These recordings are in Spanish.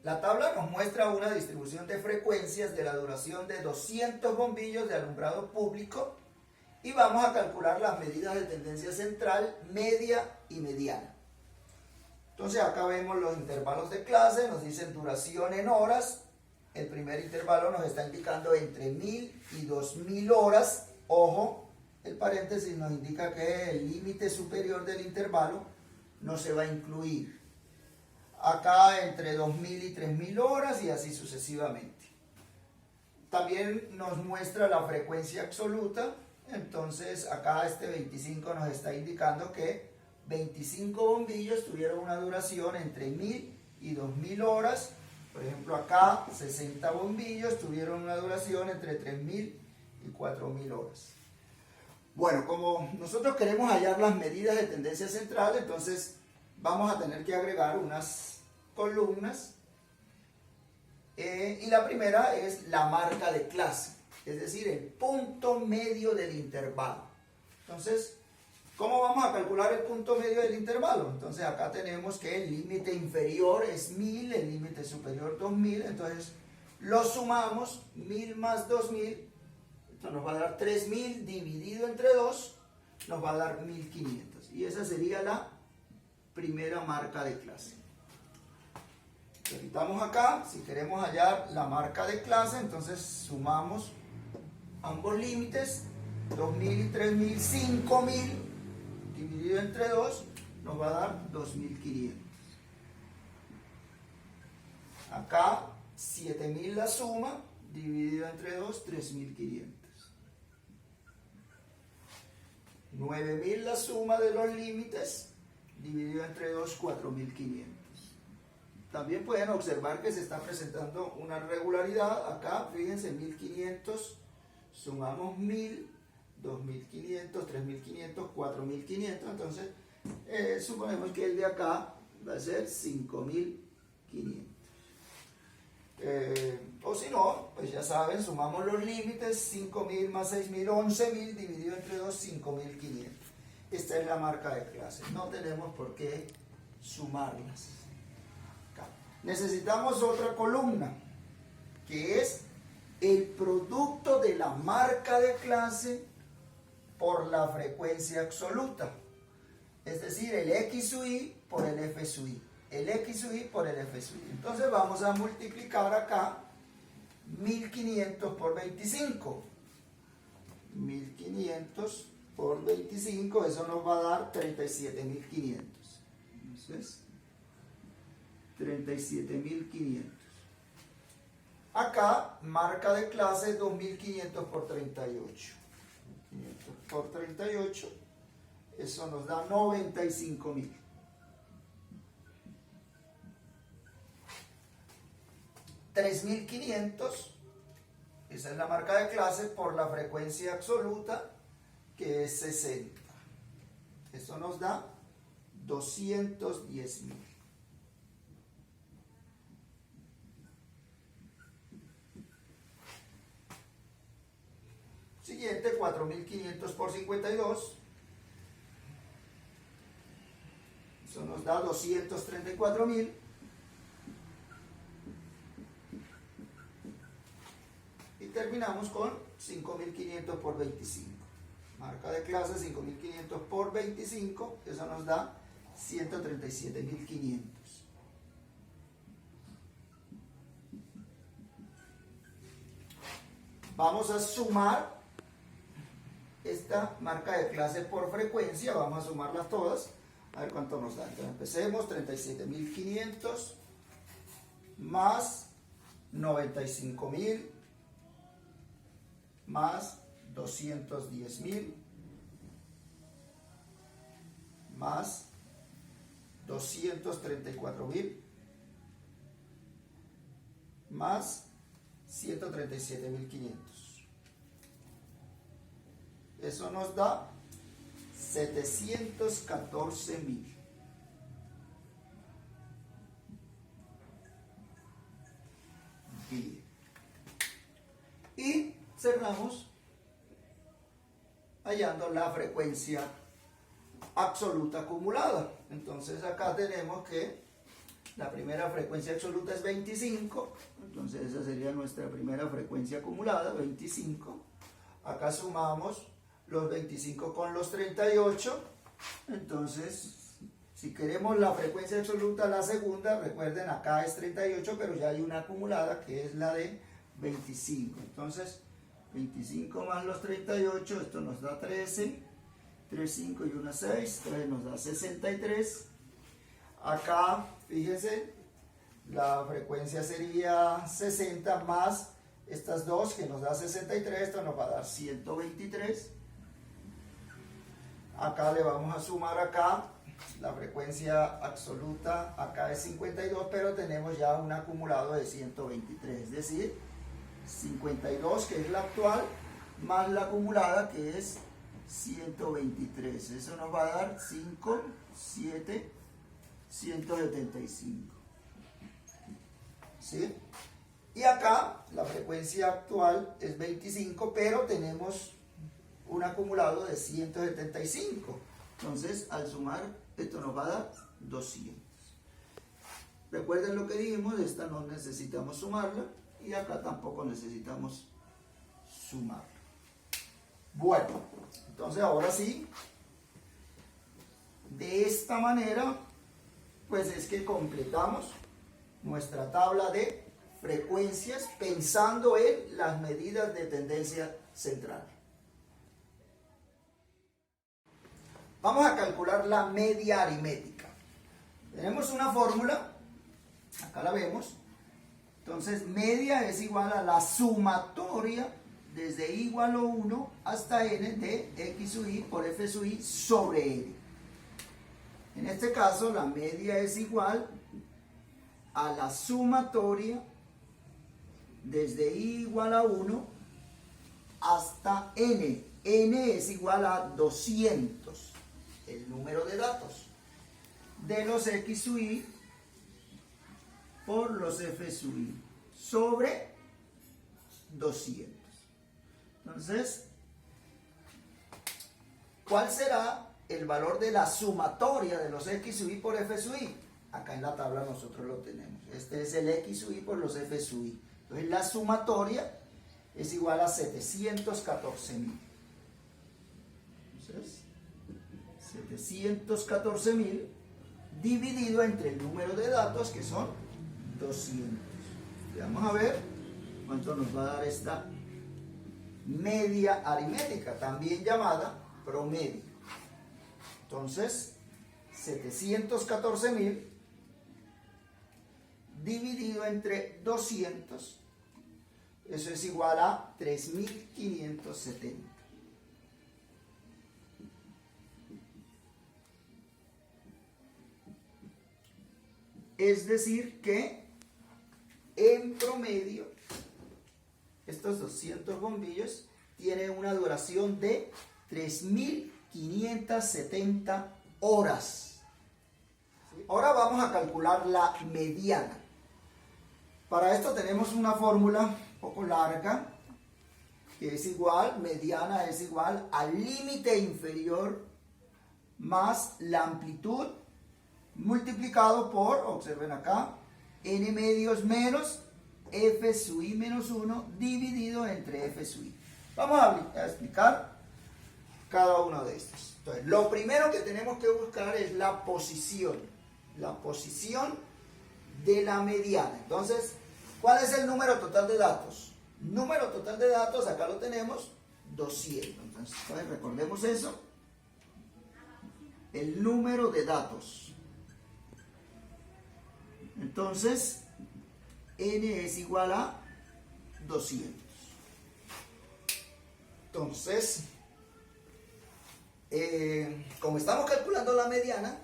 La tabla nos muestra una distribución de frecuencias de la duración de 200 bombillos de alumbrado público y vamos a calcular las medidas de tendencia central, media y mediana. Entonces acá vemos los intervalos de clase, nos dicen duración en horas. El primer intervalo nos está indicando entre 1000 y 2000 horas. Ojo, el paréntesis nos indica que el límite superior del intervalo no se va a incluir. Acá entre 2000 y 3000 horas y así sucesivamente. También nos muestra la frecuencia absoluta. Entonces acá este 25 nos está indicando que 25 bombillos tuvieron una duración entre 1000 y 2000 horas. Por ejemplo acá 60 bombillos tuvieron una duración entre 3000 y 4000 horas. Bueno, como nosotros queremos hallar las medidas de tendencia central, entonces vamos a tener que agregar unas columnas. Y la primera es la marca de clase, es decir, el punto medio del intervalo. Entonces, ¿cómo vamos a calcular el punto medio del intervalo? Entonces acá tenemos que el límite inferior es 1000, el límite superior 2000, entonces lo sumamos, 1000 más 2000, esto nos va a dar 3000 dividido entre 2, nos va a dar 1500. Y esa sería la primera marca de clase. Repitamos acá, si queremos hallar la marca de clase, entonces sumamos ambos límites, 2000 y 3000, 5000 dividido entre 2 nos va a dar 2500. Acá 7000 la suma, dividido entre 2, 3500. 9000 la suma de los límites, dividido entre 2, 4500. También pueden observar que se está presentando una regularidad. Acá, fíjense, 1500, sumamos 1000, 2500, 3500, 4500. Entonces, suponemos que el de acá va a ser 5500. O si no, pues ya saben, sumamos los límites, 5000 más 6000, 11000, dividido entre 2, 5500. Esta es la marca de clase. No tenemos por qué sumarlas. Necesitamos otra columna, que es el producto de la marca de clase por la frecuencia absoluta. Es decir, el X sub I por el F sub I. El X sub I por el F sub I. Entonces vamos a multiplicar acá 1500 por 25. 1500 por 25, eso nos va a dar 37500. Entonces, 37500. Acá, marca de clase 2500 por 38. 500 por 38, eso nos da 95000. 3500, esa es la marca de clase por la frecuencia absoluta, que es 60. Eso nos da 210.000. Siguiente, 4500 por 52. Eso nos da 234.000. Y terminamos con 5500 por 25. Marca de clase 5500 por 25. Eso nos da 137.500. Vamos a sumar esta marca de clase por frecuencia, vamos a sumarlas todas, a ver cuánto nos da. Entonces empecemos, 37.500 más 95.000 más 210.000 más 234.000 más 137.500. Eso nos da 714.000. Bien. Y cerramos hallando la frecuencia absoluta acumulada. Entonces acá tenemos que La primera frecuencia absoluta es 25, entonces esa sería nuestra primera frecuencia acumulada, 25. Acá sumamos los 25 con los 38, entonces si queremos la frecuencia absoluta, la segunda, recuerden acá es 38, pero ya hay una acumulada que es la de 25. Entonces 25 más los 38, esto nos da 13, 3, 5 y 1, 6, entonces nos da 63. Acá, fíjense, la frecuencia sería 60 más estas dos que nos da 63, esto nos va a dar 123. Acá le vamos a sumar acá, la frecuencia absoluta acá es 52, pero tenemos ya un acumulado de 123, es decir, 52 que es la actual, más la acumulada que es 123, eso nos va a dar 5, 7, 175. ¿Sí? Y acá la frecuencia actual es 25, pero tenemos un acumulado de 175. Entonces, al sumar, esto nos va a dar 200. Recuerden lo que dijimos, esta no necesitamos sumarla y acá tampoco necesitamos sumarla. Bueno, entonces ahora sí, de esta manera, pues es que completamos nuestra tabla de frecuencias pensando en las medidas de tendencia central. Vamos a calcular la media aritmética. Tenemos una fórmula, acá la vemos. Entonces, media es igual a la sumatoria desde i igual a 1 hasta n de x sub i por f sub i sobre n. En este caso, la media es igual a la sumatoria desde i igual a 1 hasta n. N es igual a 200, el número de datos, de los x sub i por los f sub i sobre 200. Entonces, ¿cuál será el valor de la sumatoria de los x sub i por f sub i? Acá en la tabla nosotros lo tenemos. Este es el x sub i por los f sub i. Entonces la sumatoria es igual a 714.000. Entonces, 714.000 dividido entre el número de datos que son 200. Y vamos a ver cuánto nos va a dar esta media aritmética, también llamada promedio. Entonces, 714.000 dividido entre 200, eso es igual a 3.570. Es decir que en promedio estos 200 bombillos tienen una duración de 3.570 horas. Ahora vamos a calcular la mediana. Para esto tenemos una fórmula un poco larga, que es igual, mediana es igual al límite inferior más la amplitud multiplicado por, observen acá, n medios menos f sub i menos 1 dividido entre f sub i. Vamos a explicar cada uno de estos. Entonces, lo primero que tenemos que buscar es la posición de la mediana. Entonces, ¿cuál es el número total de datos? Número total de datos, acá lo tenemos, 200. Entonces, recordemos eso. El número de datos. Entonces, n es igual a 200. Entonces, como estamos calculando la mediana,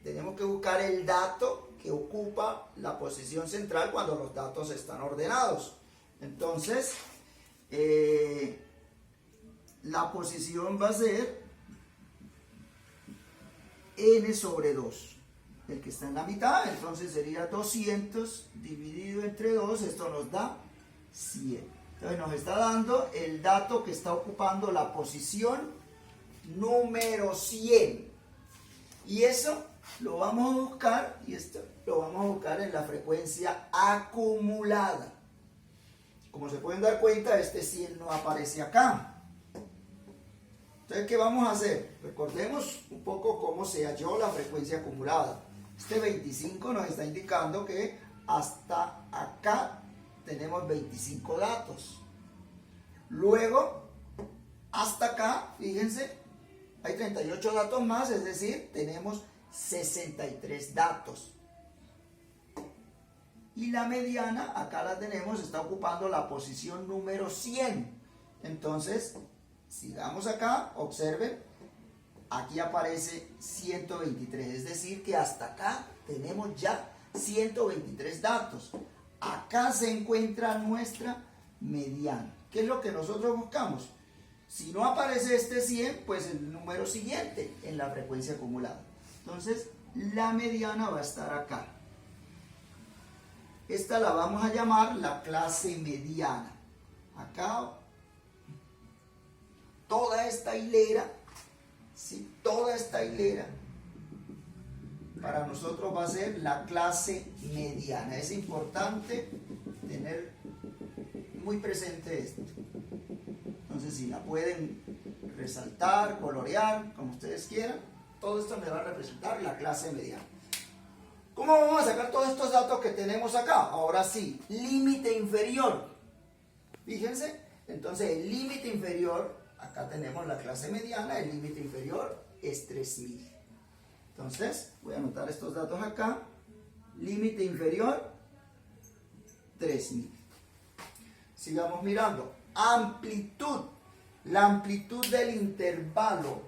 tenemos que buscar el dato que ocupa la posición central cuando los datos están ordenados. Entonces, la posición va a ser n sobre 2. El que está en la mitad, entonces sería 200 dividido entre 2, esto nos da 100. Entonces nos está dando el dato que está ocupando la posición número 100. Y eso lo vamos a buscar, y esto lo vamos a buscar en la frecuencia acumulada. Como se pueden dar cuenta, este 100 no aparece acá. Entonces, ¿qué vamos a hacer? Recordemos un poco cómo se halló la frecuencia acumulada. Este 25 nos está indicando que hasta acá tenemos 25 datos. Luego, hasta acá, fíjense, hay 38 datos más, es decir, tenemos 63 datos. Y la mediana, acá la tenemos, está ocupando la posición número 100. Entonces, sigamos acá, observen, aquí aparece 123, es decir, que hasta acá tenemos ya 123 datos. Acá se encuentra nuestra mediana. ¿Qué es lo que nosotros buscamos? Si no aparece este 100, pues el número siguiente en la frecuencia acumulada. Entonces, la mediana va a estar acá. Esta la vamos a llamar la clase mediana. Acá, toda esta hilera, ¿sí? Toda esta hilera, para nosotros va a ser la clase mediana. Es importante tener muy presente esto. Entonces, si la pueden resaltar, colorear, como ustedes quieran, todo esto me va a representar la clase mediana. ¿Cómo vamos a sacar todos estos datos que tenemos acá? Ahora sí, límite inferior. Fíjense, entonces el límite inferior, acá tenemos la clase mediana, el límite inferior es 3000. Entonces, voy a anotar estos datos acá. Límite inferior, 3000. Sigamos mirando. Amplitud. La amplitud del intervalo.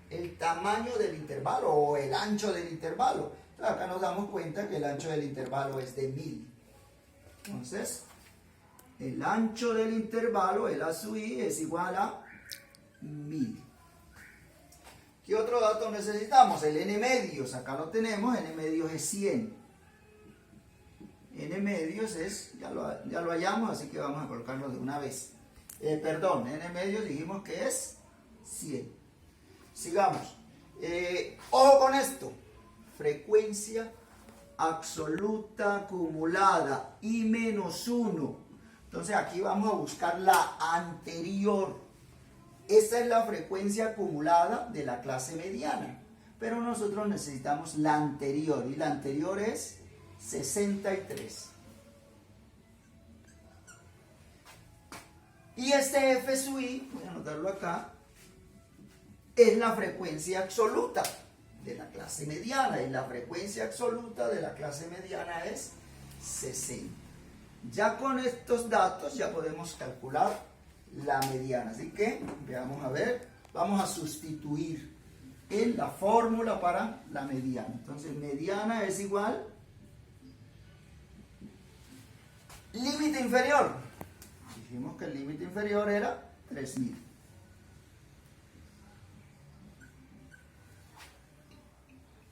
El tamaño del intervalo o el ancho del intervalo. Entonces, acá nos damos cuenta que el ancho del intervalo es de 1000. Entonces, el ancho del intervalo, el A sub I, es igual a 1000. ¿Qué otro dato necesitamos? El n medios. Acá lo tenemos. N medios es 100. N medios es, ya lo hallamos, así que vamos a colocarlo de una vez. Perdón, N medios dijimos que es 100. Sigamos. Ojo con esto. Frecuencia absoluta acumulada, I menos 1. Entonces aquí vamos a buscar la anterior. Esta es la frecuencia acumulada de la clase mediana. Pero nosotros necesitamos la anterior. Y la anterior es 63. Y este F sub I, voy a anotarlo acá, es la frecuencia absoluta de la clase mediana. Y la frecuencia absoluta de la clase mediana es 60. Ya con estos datos ya podemos calcular la mediana. Así que, veamos a ver, vamos a sustituir en la fórmula para la mediana. Entonces, mediana es igual límite inferior. Dijimos que el límite inferior era 3000.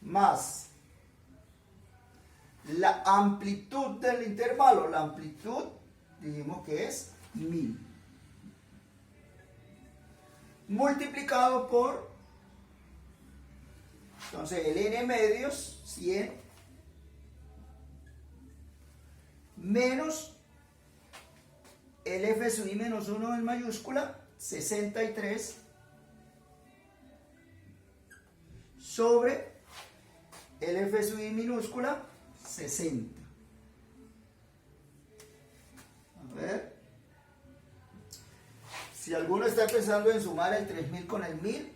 Más la amplitud del intervalo. La amplitud dijimos que es 1000. Multiplicado por, entonces el n medios, 100, menos el F sub I menos 1 en mayúscula, 63, sobre el F sub I minúscula, 60. A ver. Si alguno está pensando en sumar el 3000 con el 1000,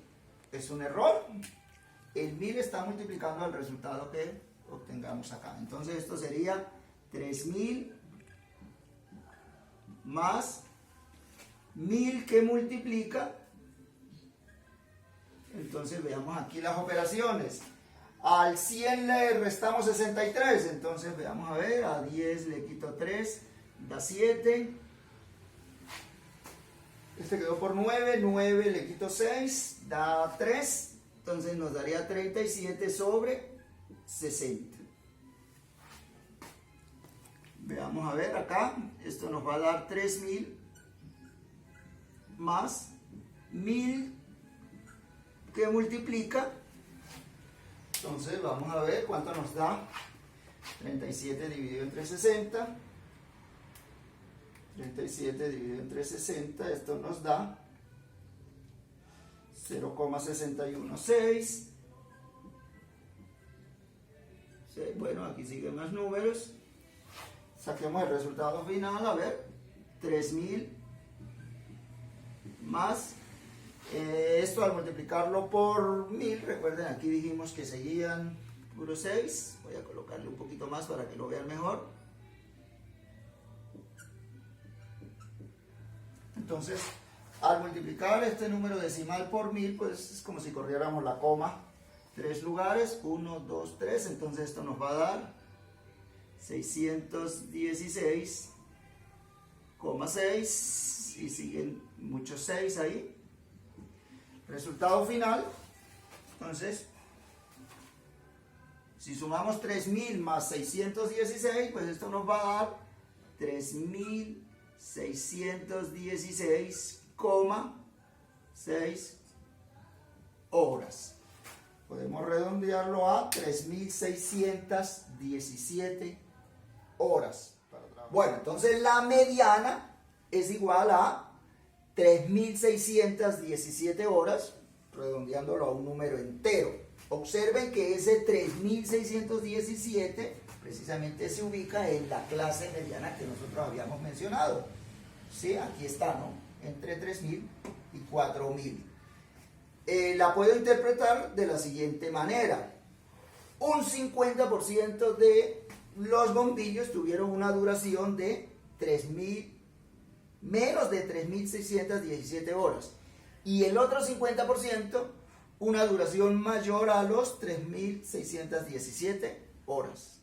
es un error. El 1000 está multiplicando el resultado que obtengamos acá. Entonces esto sería 3000 más 1000 que multiplica. Entonces veamos aquí las operaciones. Al 100 le restamos 63. Entonces veamos a ver. A 10 le quito 3, da 7. Este quedó por 9, 9 le quito 6, da 3, entonces nos daría 37 sobre 60. Veamos a ver acá, esto nos va a dar 3000 más 1000 que multiplica, entonces Entonces vamos a ver cuánto nos da 37 dividido entre 60. 37 dividido entre 60, esto nos da 0,616. Bueno, aquí siguen más números. Saquemos el resultado final, a ver, 3000 más, esto al multiplicarlo por 1000, recuerden, aquí dijimos que seguían puro 6, voy a colocarle un poquito más para que lo vean mejor. Entonces, al multiplicar este número decimal por 1000, pues es como si corriéramos la coma 3 lugares, 1, 2, 3, entonces esto nos va a dar 616,6 y siguen muchos 6 ahí. Resultado final, entonces, si sumamos 3000 más 616, pues esto nos va a dar 3616,6 horas. Podemos redondearlo a 3617 horas. Bueno, entonces la mediana es igual a 3617 horas, redondeándolo a un número entero. Observen que ese 3617 precisamente se ubica en la clase mediana que nosotros habíamos mencionado. Sí, aquí está, ¿no? Entre 3000 y 4000. La puedo interpretar de la siguiente manera. Un 50% de los bombillos tuvieron una duración de 3000, menos de 3617 horas. Y el otro 50%, una duración mayor a los 3617 horas.